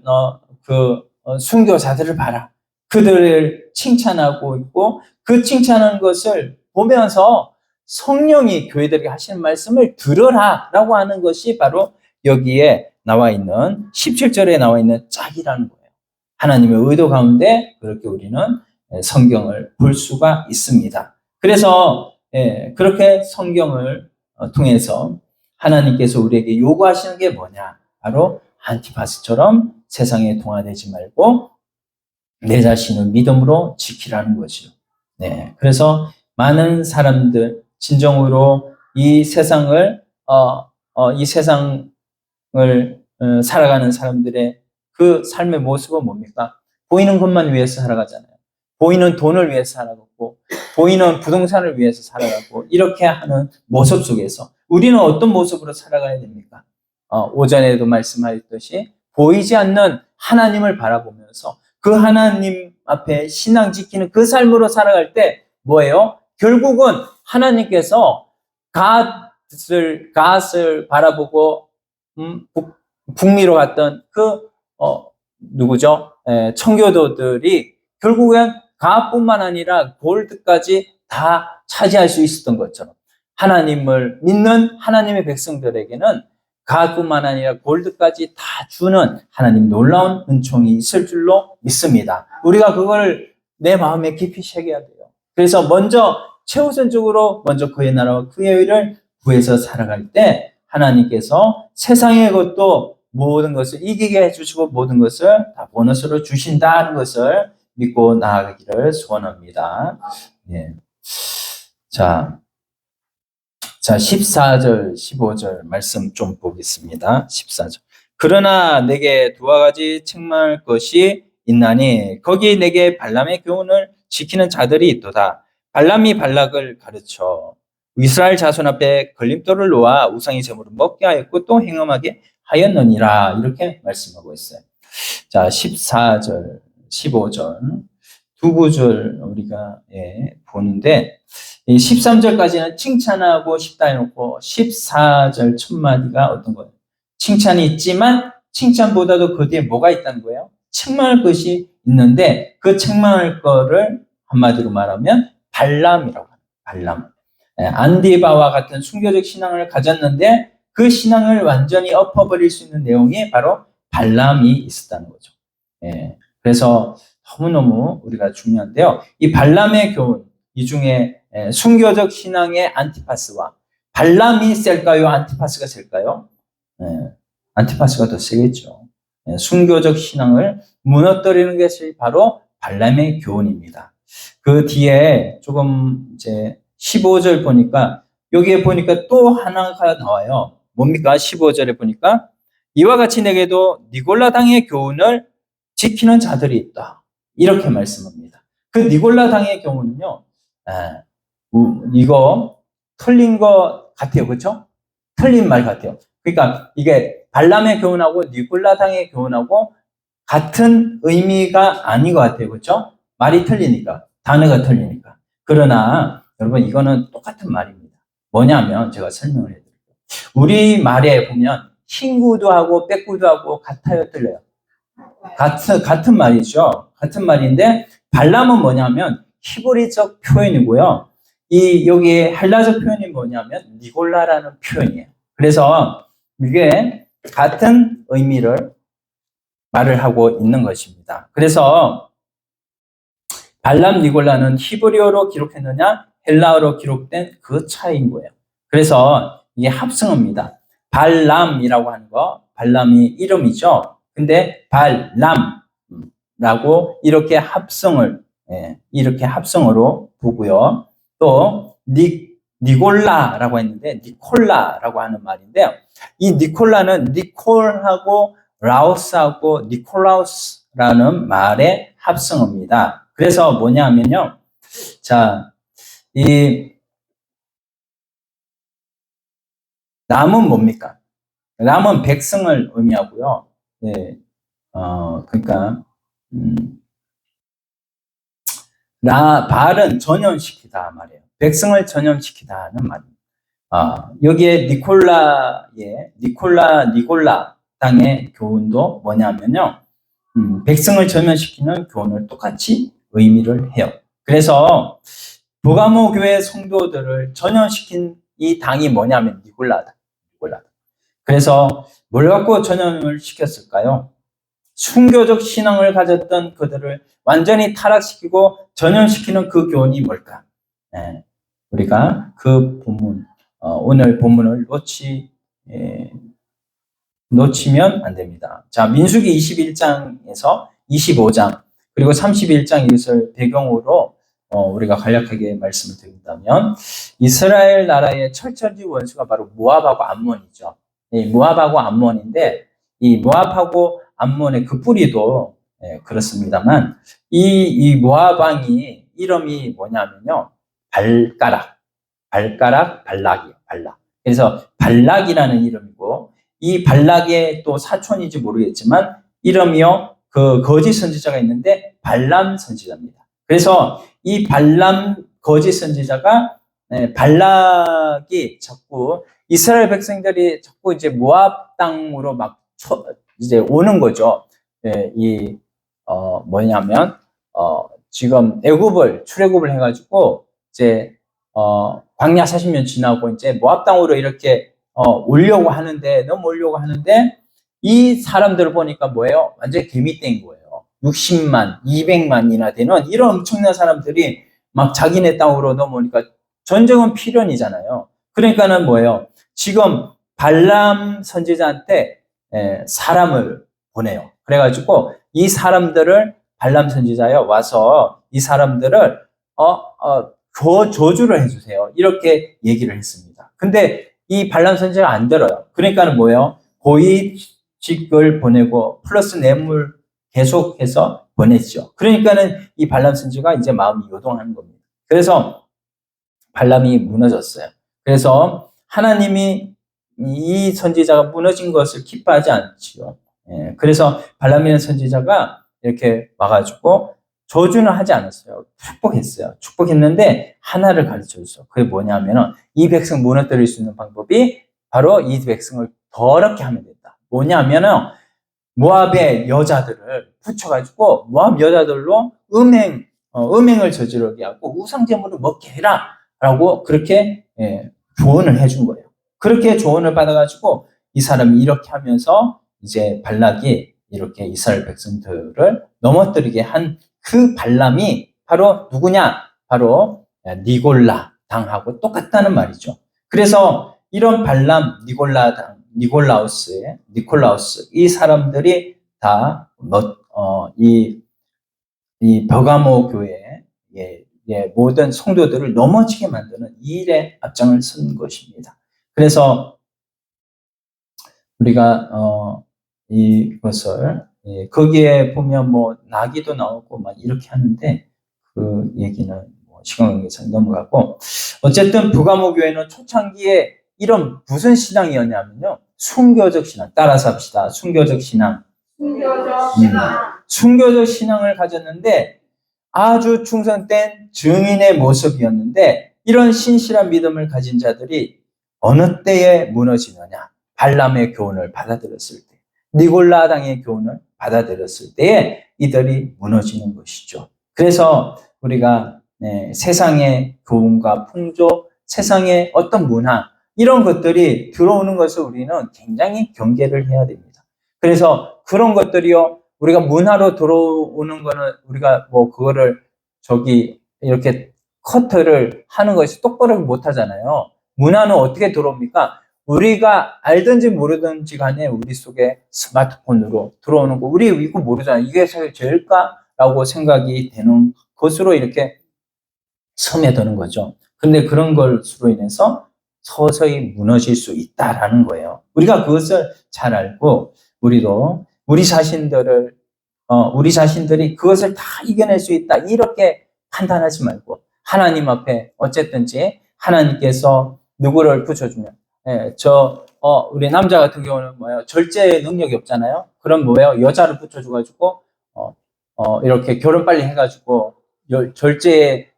순교자들을 봐라. 그들을 칭찬하고 있고 그 칭찬하는 것을 보면서 성령이 교회들에게 하시는 말씀을 들어라 라고 하는 것이 바로 여기에 나와 있는 17절에 나와 있는 짝이라는 거예요. 하나님의 의도 가운데 그렇게 우리는 성경을 볼 수가 있습니다. 그래서 그렇게 성경을 통해서 하나님께서 우리에게 요구하시는 게 뭐냐? 바로 안티파스처럼 세상에 동화되지 말고 내 자신을 믿음으로 지키라는 거죠. 네, 그래서 많은 사람들 진정으로 이 세상을 살아가는 사람들의 그 삶의 모습은 뭡니까? 보이는 것만 위해서 살아가잖아요. 보이는 돈을 위해서 살아가고, 보이는 부동산을 위해서 살아가고, 이렇게 하는 모습 속에서 우리는 어떤 모습으로 살아가야 됩니까? 오전에도 말씀하셨듯이 보이지 않는 하나님을 바라보면서 그 하나님 앞에 신앙 지키는 그 삶으로 살아갈 때 뭐예요? 결국은 하나님께서 갓을 바라보고 북미로 갔던 누구죠? 청교도들이 결국엔 갓뿐만 아니라 골드까지 다 차지할 수 있었던 것처럼 하나님을 믿는 하나님의 백성들에게는 갓뿐만 아니라 골드까지 다 주는 하나님 놀라운 은총이 있을 줄로 믿습니다. 우리가 그걸 내 마음에 깊이 새겨야 돼요. 그래서 최우선적으로 먼저 그의 나라와 그의 의를 구해서 살아갈 때 하나님께서 세상의 것도 모든 것을 이기게 해주시고 모든 것을 다 보너스로 주신다는 것을 믿고 나아가기를 소원합니다. 예. 자, 14절, 15절 말씀 좀 보겠습니다. 14절. 그러나 내게 두어 가지 책망할 것이 있나니 거기 내게 발람의 교훈을 지키는 자들이 있도다. 발람이 발락을 가르쳐 이스라엘 자손 앞에 걸림돌을 놓아 우상의 제물을 먹게 하였고 또 행음하게 하였느니라. 이렇게 말씀하고 있어요. 자, 14절, 15절 두 구절 우리가 보는데 13절까지는 칭찬하고 싶다 해놓고 14절 첫 마디가 어떤 거예요? 칭찬이 있지만 칭찬보다도 그 뒤에 뭐가 있다는 거예요? 책망할 것이 있는데 그 책망할 거를 한마디로 말하면 발람이라고 합니다. 발람. 안디바와 같은 순교적 신앙을 가졌는데 그 신앙을 완전히 엎어버릴 수 있는 내용이 바로 발람이 있었다는 거죠. 그래서 너무너무 우리가 중요한데요. 이 발람의 교훈, 이 중에 순교적 신앙의 안티파스와 발람이 셀까요? 안티파스가 셀까요? 안티파스가 더 세겠죠. 순교적 신앙을 무너뜨리는 것이 바로 발람의 교훈입니다. 그 뒤에 조금 이제 15절 보니까 여기에 보니까 또 하나가 나와요. 뭡니까? 15절에 보니까 이와 같이 내게도 니골라 당의 교훈을 지키는 자들이 있다. 이렇게 말씀합니다. 그 니골라 당의 교훈은요. 이거 틀린 것 같아요. 그렇죠? 틀린 말 같아요. 그러니까 이게 발람의 교훈하고 니골라 당의 교훈하고 같은 의미가 아닌 것 같아요. 그렇죠? 말이 틀리니까. 단어가 틀리니까. 그러나 여러분 이거는 똑같은 말입니다. 뭐냐면 제가 설명을 해드릴게요. 우리 말에 보면 흰구도 하고 빼구도 하고 같아요, 틀려요? 같은 말이죠. 같은 말인데 발람은 뭐냐면 히브리적 표현이고요. 여기에 헬라적 표현이 뭐냐면 니골라라는 표현이에요. 그래서 이게 같은 의미를 말을 하고 있는 것입니다. 그래서 발람 니골라는 히브리어로 기록했느냐 헬라어로 기록된 그 차이인 거예요. 그래서 이게 합성어입니다. 발람이라고 하는 거, 발람이 이름이죠. 근데 발람라고 이렇게 합성어로 보고요. 또 니골라라고 했는데 니콜라라고 하는 말인데요. 이 니콜라는 니콜하고 라오스하고 니콜라우스라는 말의 합성어입니다. 그래서 뭐냐면요. 자, 이 람은 뭡니까? 람은 백성을 의미하고요. 그러니까 발은 전염시키다 말이에요. 백성을 전염시키다는 말입니다. 여기에 니골라 당의 교훈도 뭐냐면요. 백성을 전염시키는 교훈을 똑같이 의미를 해요. 그래서 버가모 교회 성도들을 전염시킨 이 당이 뭐냐면 니골라다. 그래서 뭘 갖고 전염을 시켰을까요? 순교적 신앙을 가졌던 그들을 완전히 타락시키고 전염시키는 그 교훈이 뭘까? 우리가 그 본문, 오늘 본문을 놓치면 안 됩니다. 자, 민수기 21장에서 25장, 그리고 31장 이것을 배경으로 우리가 간략하게 말씀을 드린다면, 이스라엘 나라의 철저지 원수가 바로 모압하고 암몬이죠. 모압하고 암몬인데, 이 모압하고 암몬의 그 뿌리도 그렇습니다만, 이 모압 왕이 이름이 뭐냐면요. 발락이에요. 발락. 그래서 발락이라는 이름이고, 이 발락의 또 사촌인지 모르겠지만, 이름이요. 그 거짓 선지자가 있는데, 발람 선지자입니다. 그래서 이 발람 거짓 선지자가 발락이 자꾸 이스라엘 백성들이 자꾸 이제 모압 땅으로 막 이제 오는 거죠. 뭐냐면 지금 출애굽을 해가지고 이제 광야 40년 지나고 이제 모압 땅으로 이렇게 오려고 하는데 이 사람들을 보니까 뭐예요? 완전 개미떼인 거예요. 60만, 200만이나 되는 이런 엄청난 사람들이 막 자기네 땅으로 넘어오니까 전쟁은 필연이잖아요. 그러니까는 뭐예요? 지금 발람 선지자한테 사람을 보내요. 그래가지고 이 사람들을 발람 선지자요 와서 이 사람들을 저주를 해주세요. 이렇게 얘기를 했습니다. 근데 이 발람 선지자가 안 들어요. 그러니까는 뭐예요? 고위직을 보내고 플러스 뇌물 계속해서 보냈죠. 그러니까는 이 발람 선지가 이제 마음이 요동하는 겁니다. 그래서 발람이 무너졌어요. 그래서 하나님이 이 선지자가 무너진 것을 기뻐하지 않지요. 그래서 발람이라는 선지자가 이렇게 와가지고 저주는 하지 않았어요. 축복했어요. 축복했는데 하나를 가르쳐줬어. 그게 뭐냐면은 이 백성 무너뜨릴 수 있는 방법이 바로 이 백성을 더럽게 하면 된다. 뭐냐면은 모압의 여자들을 붙여가지고 모압 여자들로 음행을 저지르게 하고 우상제물을 먹게 해라 라고 그렇게 조언을 해준 거예요. 그렇게 조언을 받아가지고 이 사람이 이렇게 하면서 이제 발락이 이렇게 이스라엘 백성들을 넘어뜨리게 한 그 발람이 바로 누구냐? 바로 니골라 당하고 똑같다는 말이죠. 그래서 이런 발람, 니콜라우스 이 사람들이 다 이 버가모 교회의 모든 성도들을 넘어지게 만드는 이 일에 앞장을 쓴 것입니다. 그래서 우리가 이것을 거기에 보면 뭐 나귀도 나오고 막 이렇게 하는데 그 얘기는 뭐 시간 관계상 넘어가고 어쨌든 버가모 교회는 초창기에 이런 무슨 신앙이었냐면요. 순교적 신앙. 따라서 합시다. 순교적 신앙. 순교적 신앙을 가졌는데 아주 충성된 증인의 모습이었는데 이런 신실한 믿음을 가진 자들이 어느 때에 무너지느냐? 발람의 교훈을 받아들였을 때, 니골라 당의 교훈을 받아들였을 때에 이들이 무너지는 것이죠. 그래서 우리가 세상의 교훈과 풍조, 세상의 어떤 문화 이런 것들이 들어오는 것을 우리는 굉장히 경계를 해야 됩니다. 그래서 그런 것들이요 우리가 문화로 들어오는 거는 우리가 뭐 그거를 이렇게 커트를 하는 것이 똑바로 못 하잖아요. 문화는 어떻게 들어옵니까? 우리가 알든지 모르든지 간에 우리 속에 스마트폰으로 들어오는 거, 우리 이거 모르잖아요. 이게 죄일까? 라고 생각이 되는 것으로 이렇게 스며드는 거죠. 근데 그런 것으로 인해서 서서히 무너질 수 있다라는 거예요. 우리가 그것을 잘 알고, 우리 자신들이 그것을 다 이겨낼 수 있다. 이렇게 판단하지 말고, 하나님 앞에 어쨌든지 하나님께서 누구를 붙여주면, 우리 남자 같은 경우는 뭐예요? 절제 능력이 없잖아요? 그럼 뭐예요? 여자를 붙여줘가지고, 이렇게 결혼 빨리 해가지고, 절제의,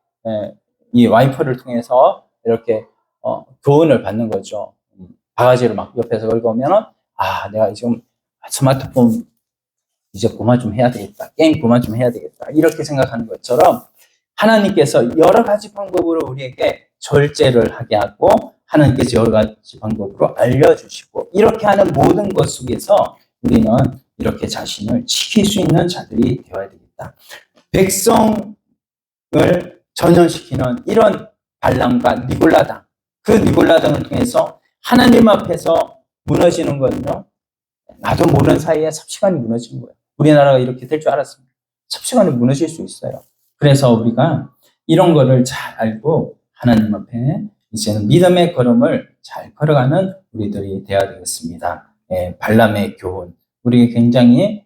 이 와이프를 통해서 이렇게, 교훈을 받는 거죠. 바가지를 막 옆에서 걸고 오면은, 내가 지금 스마트폰 이제 그만 좀 해야 되겠다. 게임 그만 좀 해야 되겠다. 이렇게 생각하는 것처럼, 하나님께서 여러 가지 방법으로 우리에게 절제를 하게 하고 하나님께서 여러 가지 방법으로 알려주시고 이렇게 하는 모든 것 속에서 우리는 이렇게 자신을 지킬 수 있는 자들이 되어야 되겠다. 백성을 전염시키는 이런 발람과 니골라당, 그 니골라당을 통해서 하나님 앞에서 무너지는 거는요. 나도 모르는 사이에 삽시간에 무너지는 거예요. 우리나라가 이렇게 될 줄 알았습니다. 삽시간에 무너질 수 있어요. 그래서 우리가 이런 거를 잘 알고 하나님 앞에 이제는 믿음의 걸음을 잘 걸어가는 우리들이 되어야 되겠습니다. 발람의 교훈, 우리 굉장히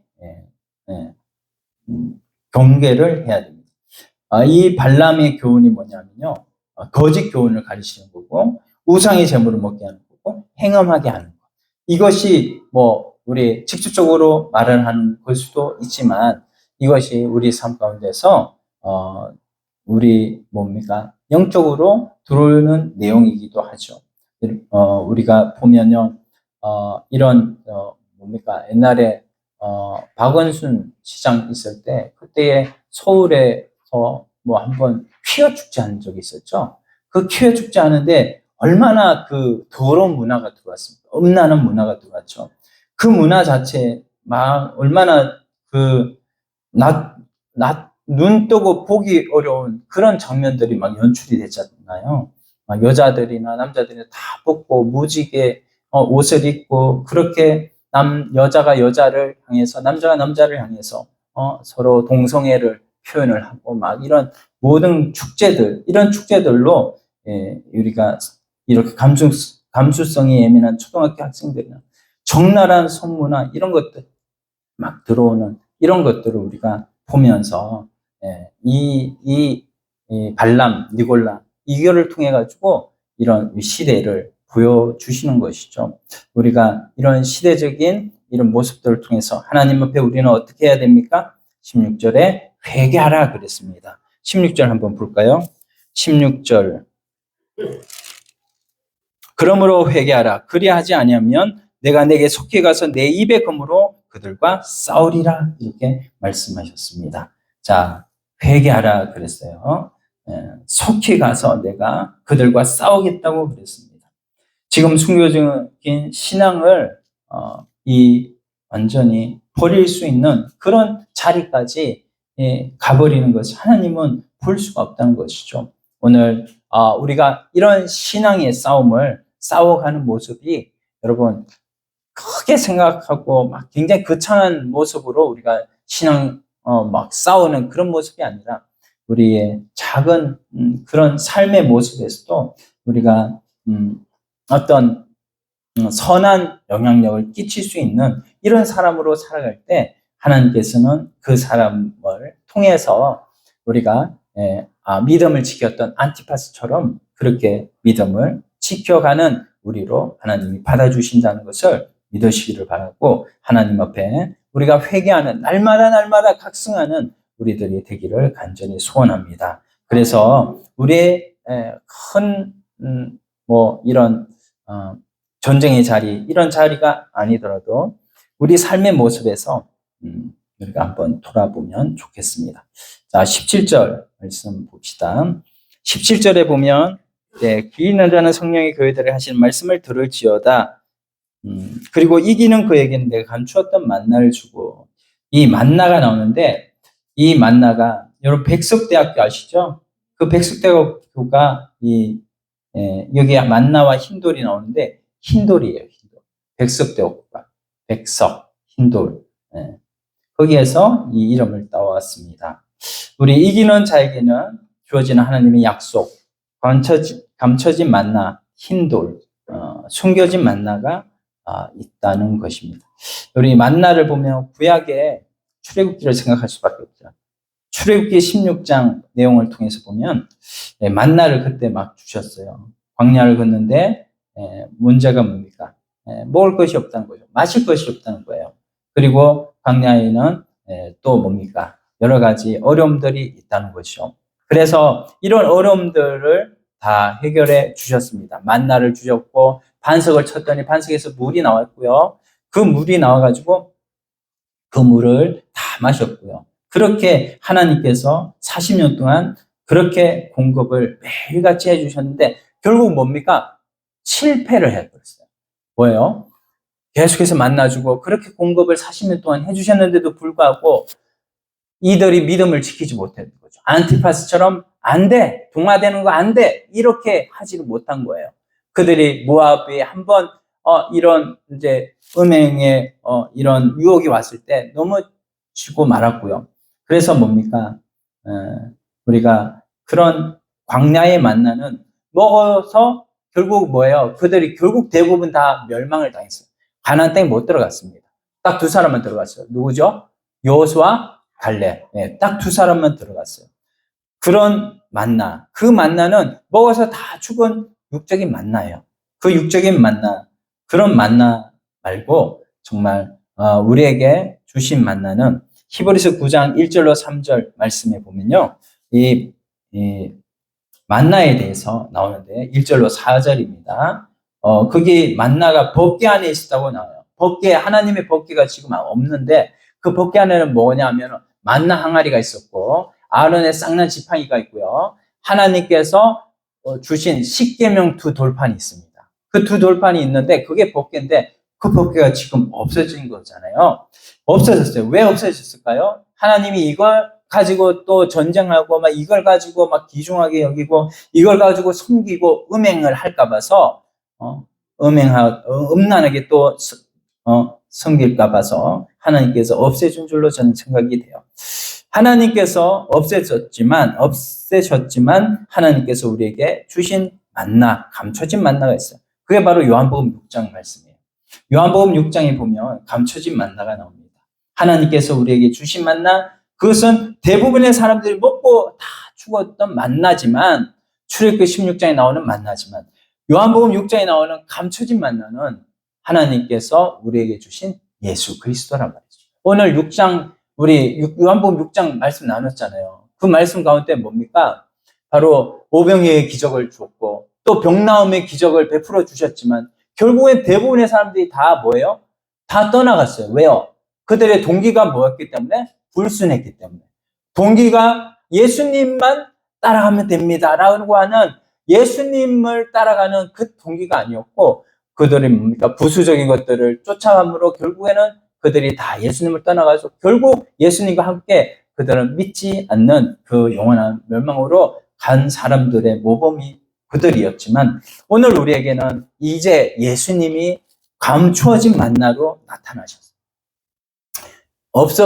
경계를 해야 됩니다. 이 발람의 교훈이 뭐냐면요. 거짓 교훈을 가르치는 거고 우상의 제물을 먹게 하는 거고 행음하게 하는 거. 이것이 뭐 우리 직접적으로 말을 하는 걸 수도 있지만 이것이 우리 삶 가운데서 우리 영적으로 들어오는 내용이기도 하죠. 우리가 보면요, 옛날에 박원순 시장 있을 때 그때에 서울에서 뭐 한번 퀴어 축제 한 적이 있었죠. 그 퀴어 축제 하는데 얼마나 그 더러운 문화가 들어왔습니까? 음란한 문화가 들어왔죠. 그 문화 자체 얼마나 눈 뜨고 보기 어려운 그런 장면들이 막 연출이 됐잖아요. 막 여자들이나 남자들이 다 벗고 무지개 옷을 입고 그렇게 여자가 여자를 향해서 남자가 남자를 향해서 서로 동성애를 표현을 하고 막 이런 모든 이런 축제들로 우리가 이렇게 감수성이 예민한 초등학교 학생들이나 적나라한 성문화 이런 것들 막 들어오는 이런 것들을 우리가 보면서 이 발람, 니골라 이거를 통해 가지고 이런 시대를 보여주시는 것이죠. 우리가 이런 시대적인 이런 모습들을 통해서 하나님 앞에 우리는 어떻게 해야 됩니까? 16절에 회개하라 그랬습니다. 16절 한번 볼까요? 16절. 그러므로 회개하라. 그리하지 아니하면 내가 내게 속히 가서 내 입의 검으로 그들과 싸우리라. 이렇게 말씀하셨습니다. 자, 회개하라 그랬어요. 속히 가서 내가 그들과 싸우겠다고 그랬습니다. 지금 순교적인 신앙을 완전히 버릴 수 있는 그런 자리까지 가버리는 것이 하나님은 볼 수가 없다는 것이죠. 오늘 우리가 이런 신앙의 싸움을 싸워가는 모습이 여러분 크게 생각하고 막 굉장히 거창한 모습으로 우리가 신앙 막 싸우는 그런 모습이 아니라 우리의 작은 그런 삶의 모습에서도 우리가 어떤 선한 영향력을 끼칠 수 있는 이런 사람으로 살아갈 때 하나님께서는 그 사람을 통해서 우리가 믿음을 지켰던 안티파스처럼 그렇게 믿음을 지켜가는 우리로 하나님이 받아주신다는 것을 믿으시기를 바라고 하나님 앞에 우리가 회개하는 날마다 각성하는 우리들이 되기를 간절히 소원합니다. 그래서 우리의 큰 이런 전쟁의 자리 이런 자리가 아니더라도 우리 삶의 모습에서 우리가 한번 돌아보면 좋겠습니다. 자, 17절 말씀 봅시다. 17절에 보면 귀 있는 자는 성령의 교회들에 하시는 말씀을 들을지어다. 그리고 이기는 그에게는 내가 감추었던 만나를 주고 이 만나가 나오는데 이 만나가 여러분 백석대학교 아시죠? 그 백석대학교가 여기에 만나와 흰돌이 나오는데 흰돌이에요. 흰돌. 백석대학교가 백석 흰돌. 거기에서 이 이름을 따왔습니다. 우리 이기는 자에게는 주어지는 하나님의 약속, 감춰진 만나, 흰돌, 숨겨진 만나가 있다는 것입니다. 우리 만나를 보면 구약의 출애굽기를 생각할 수밖에 없죠. 출애굽기 16장 내용을 통해서 보면 만나를 그때 막 주셨어요. 광야를 걷는데 문제가 뭡니까? 먹을 것이 없다는 거죠. 마실 것이 없다는 거예요. 그리고 광야에는 또 뭡니까? 여러 가지 어려움들이 있다는 것이죠. 그래서 이런 어려움들을 다 해결해 주셨습니다. 만나를 주셨고 반석을 쳤더니 반석에서 물이 나왔고요. 그 물이 나와가지고 그 물을 다 마셨고요. 그렇게 하나님께서 40년 동안 그렇게 공급을 매일같이 해주셨는데 결국 뭡니까? 실패를 해버렸어요. 뭐예요? 계속해서 만나주고 그렇게 공급을 40년 동안 해주셨는데도 불구하고 이들이 믿음을 지키지 못했던 거죠. 안티파스처럼 안 돼, 동화되는 거 안 돼, 이렇게 하지를 못한 거예요. 그들이 모압에 한번 이런 이제 음행의 이런 유혹이 왔을 때 넘어지고 말았고요. 그래서 뭡니까? 우리가 그런 광야의 만나는 먹어서 결국 뭐예요? 그들이 결국 대부분 다 멸망을 당했어요. 가나안 땅에 못 들어갔습니다. 딱 두 사람만 들어갔어요. 누구죠? 여호수아, 갈렙. 딱 두 사람만 들어갔어요. 그런 만나, 그 만나는 먹어서 다 죽은 육적인 만나예요. 그 육적인 만나, 그런 만나 말고 정말 우리에게 주신 만나는 히브리서 9장 1절로 3절 말씀에 보면요. 이 만나에 대해서 나오는데 1절로 4절입니다. 거기 만나가 법궤 안에 있었다고 나와요. 법궤, 하나님의 법궤가 지금 없는데 그 법궤 안에는 뭐냐면 만나 항아리가 있었고 아론의 쌍난 지팡이가 있고요. 하나님께서 주신 십계명 두 돌판이 있습니다. 그 두 돌판이 있는데 그게 법궤인데 그 법궤가 지금 없어진 거잖아요. 없어졌어요. 왜 없어졌을까요? 하나님이 이걸 가지고 또 전쟁하고 막 이걸 가지고 막 귀중하게 여기고 이걸 가지고 숨기고 음행을 할까 봐서 음란하게 또 섬길까 봐서 하나님께서 없애준 줄로 저는 생각이 돼요. 하나님께서 없애셨지만 하나님께서 우리에게 주신 만나, 감춰진 만나가 있어요. 그게 바로 요한복음 6장 말씀이에요. 요한복음 6장에 보면 감춰진 만나가 나옵니다. 하나님께서 우리에게 주신 만나, 그것은 대부분의 사람들이 먹고 다 죽었던 만나지만, 출애굽기 16장에 나오는 만나지만, 요한복음 6장에 나오는 감춰진 만나는 하나님께서 우리에게 주신 예수 그리스도란 말이죠. 오늘 6장, 우리 요한복음 6장 말씀 나눴잖아요. 그 말씀 가운데 뭡니까? 바로 오병이어의 기적을 줬고, 또 병나음의 기적을 베풀어 주셨지만, 결국엔 대부분의 사람들이 다 뭐예요? 다 떠나갔어요. 왜요? 그들의 동기가 뭐였기 때문에? 불순했기 때문에. 동기가 예수님만 따라가면 됩니다 라고 하는, 예수님을 따라가는 그 동기가 아니었고, 그들이 뭡니까? 부수적인 것들을 쫓아감으로 결국에는 그들이 다 예수님을 떠나가서 결국 예수님과 함께 그들은 믿지 않는 그 영원한 멸망으로 간 사람들의 모범이 그들이었지만, 오늘 우리에게는 이제 예수님이 감추어진 만나로 나타나셨어요.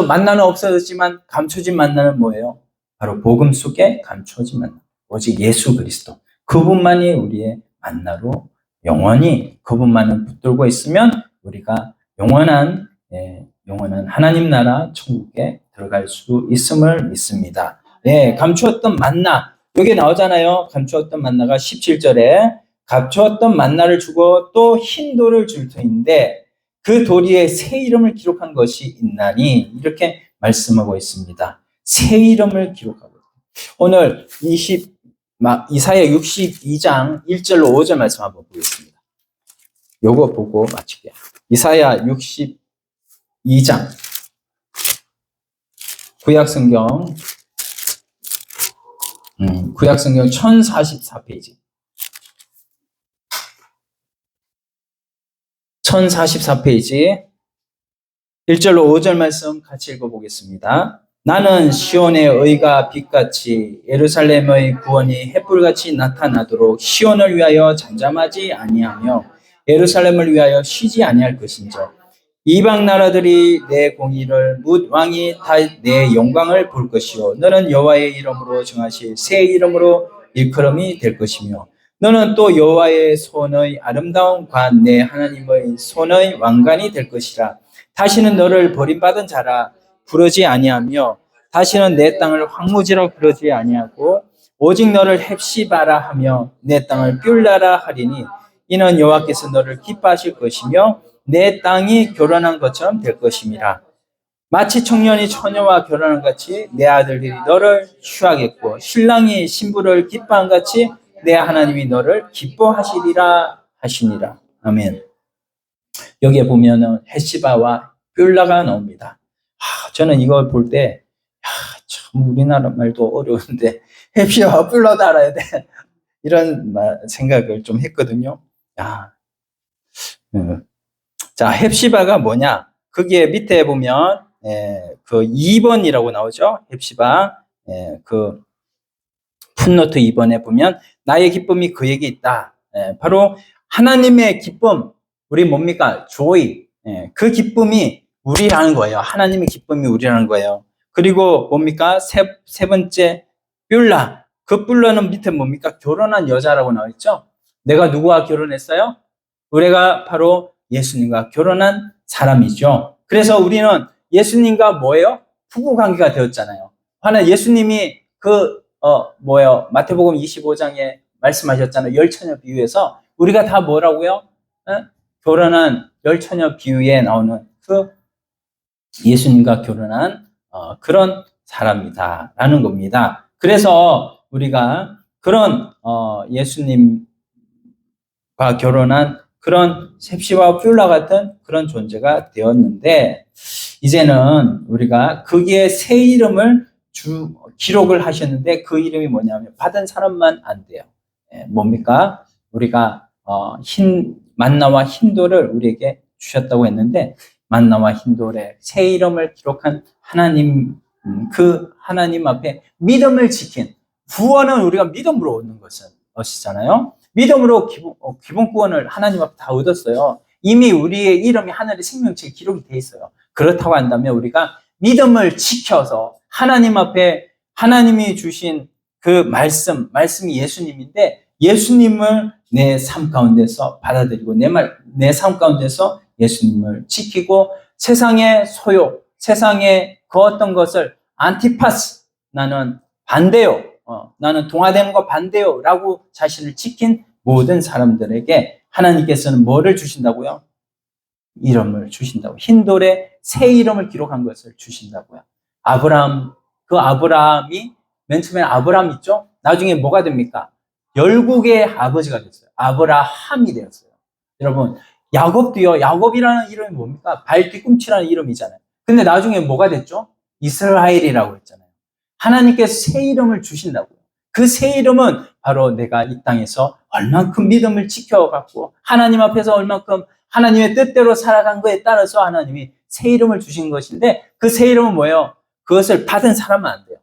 만나는 없어졌지만 감춰진 만나는 뭐예요? 바로 복음 속에 감춰진 만나. 오직 예수 그리스도. 그분만이 우리의 만나로 영원히 그분만을 붙들고 있으면 우리가 영원한 하나님 나라 천국에 들어갈 수 있음을 믿습니다. 감추었던 만나. 여기 나오잖아요. 감추었던 만나가 17절에 감추었던 만나를 주고 또 흰 돌을 줄 터인데 그 도리에 새 이름을 기록한 것이 있나니, 이렇게 말씀하고 있습니다. 새 이름을 기록하고 있습니다. 오늘 이사야 62장 1절로 5절 말씀 한번 보겠습니다. 요거 보고 마칠게요. 이사야 62장 구약성경 1044페이지 1044페이지 1절로 5절 말씀 같이 읽어보겠습니다. 나는 시온의 의가 빛같이 예루살렘의 구원이 햇불같이 나타나도록 시온을 위하여 잠잠하지 아니하며 예루살렘을 위하여 쉬지 아니할 것인저, 이방 나라들이 내 공의를 묻 왕이 다 내 영광을 볼 것이요 너는 여호와의 이름으로 정하실 새 이름으로 일컬음이 될 것이며 너는 또 여호와의 손의 아름다운 관 내 하나님의 손의 왕관이 될 것이라. 다시는 너를 버림받은 자라 부르지 아니하며 다시는 내 땅을 황무지라 부르지 아니하고 오직 너를 헵시바라 하며 내 땅을 뷸라라 하리니 이는 여호와께서 너를 기뻐하실 것이며 내 땅이 결혼한 것처럼 될 것임이라. 마치 청년이 처녀와 결혼한 같이 내 아들들이 너를 취하겠고 신랑이 신부를 기뻐한 같이 내 하나님이 너를 기뻐하시리라 하시니라. 아멘. 여기에 보면은 헵시바와 뷸라가 나옵니다. 저는 이걸 볼 때 참 우리나라 말도 어려운데 헵시바와 뷸라도 알아야 돼, 이런 생각을 좀 했거든요. 자, 헵시바가 뭐냐? 거기에 밑에 보면 그 2번이라고 나오죠. 헵시바. 그 풋노트 2번에 보면 나의 기쁨이 그에게 있다. 바로 하나님의 기쁨. 우리 뭡니까? joy. 그 기쁨이 우리라는 거예요. 하나님의 기쁨이 우리라는 거예요. 그리고 뭡니까? 세 번째 뷸라. 그 뷸라는 밑에 뭡니까? 결혼한 여자라고 나와 있죠. 내가 누구와 결혼했어요? 우리가 바로 예수님과 결혼한 사람이죠. 그래서 우리는 예수님과 뭐예요? 부부 관계가 되었잖아요. 하나 예수님이 마태복음 25장에 말씀하셨잖아요. 열처녀 비유에서 우리가 다 뭐라고요? 결혼한 열처녀 비유에 나오는 그 예수님과 결혼한 그런 사람이다라는 겁니다. 그래서 우리가 그런 예수님과 결혼한 그런 헵시바와 뷸라 같은 그런 존재가 되었는데, 이제는 우리가 거기에 새 이름을 기록을 하셨는데 그 이름이 뭐냐면 받은 사람만 안 돼요. 뭡니까? 우리가 만나와 흰돌을 우리에게 주셨다고 했는데, 만나와 흰돌에 새 이름을 기록한 하나님, 그 하나님 앞에 믿음을 지킨, 구원은 우리가 믿음으로 얻는 것이잖아요. 믿음으로 기본 구원을 하나님 앞에 다 얻었어요. 이미 우리의 이름이 하늘의 생명책에 기록이 돼 있어요. 그렇다고 한다면 우리가 믿음을 지켜서 하나님 앞에 하나님이 주신 그 말씀이 예수님인데, 예수님을 내 삶 가운데서 받아들이고 내 삶 가운데서 예수님을 지키고 세상의 소욕, 세상에 그 어떤 것을 안티파스, 나는 반대요, 나는 동화되는 거 반대요 라고 자신을 지킨 모든 사람들에게 하나님께서는 뭐를 주신다고요? 이름을 주신다고. 흰돌에 새 이름을 기록한 것을 주신다고요. 아브라함, 그 아브라함이 맨 처음에 아브라함 있죠? 나중에 뭐가 됩니까? 열국의 아버지가 됐어요. 아브라함이 되었어요. 여러분, 야곱도요. 야곱이라는 이름이 뭡니까? 발 뒤꿈치라는 이름이잖아요. 근데 나중에 뭐가 됐죠? 이스라엘이라고 했잖아요. 하나님께서 새 이름을 주신다고요. 그 새 이름은 바로 내가 이 땅에서 얼만큼 믿음을 지켜갖고 하나님 앞에서 얼만큼 하나님의 뜻대로 살아간 거에 따라서 하나님이 새 이름을 주신 것인데, 그 새 이름은 뭐예요? 그것을 받은 사람은 안 돼요.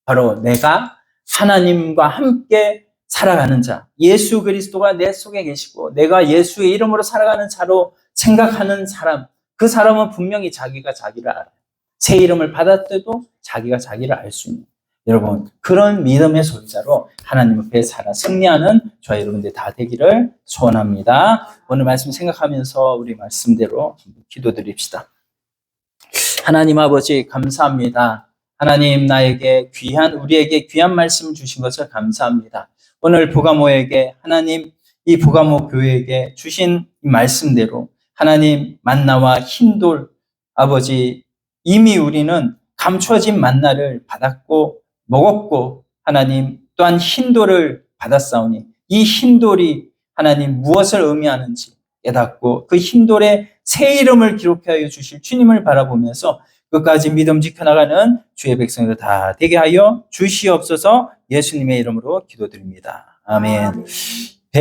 바로 내가 하나님과 함께 살아가는 자, 예수 그리스도가 내 속에 계시고 내가 예수의 이름으로 살아가는 자로 생각하는 사람, 그 사람은 분명히 자기가 자기를 알아요. 새 이름을 받았대도 자기가 자기를 알 수 있는, 여러분, 그런 믿음의 소유자로 하나님 앞에 살아 승리하는 저희 여러분들 다 되기를 소원합니다. 오늘 말씀 생각하면서 우리 말씀대로 기도드립시다. 하나님 아버지, 감사합니다. 하나님, 나에게 우리에게 귀한 말씀 주신 것을 감사합니다. 오늘 부가모에게, 하나님, 이 부가모 교회에게 주신 말씀대로 하나님, 만나와 흰돌, 아버지, 이미 우리는 감춰진 만나를 받았고 먹었고, 하나님, 또한 흰돌을 받았사오니 이 흰돌이 하나님 무엇을 의미하는지 깨닫고 그 흰돌에 새 이름을 기록하여 주실 주님을 바라보면서 끝까지 믿음 지켜나가는 주의 백성들 다 되게 하여 주시옵소서. 예수님의 이름으로 기도드립니다. 아멘.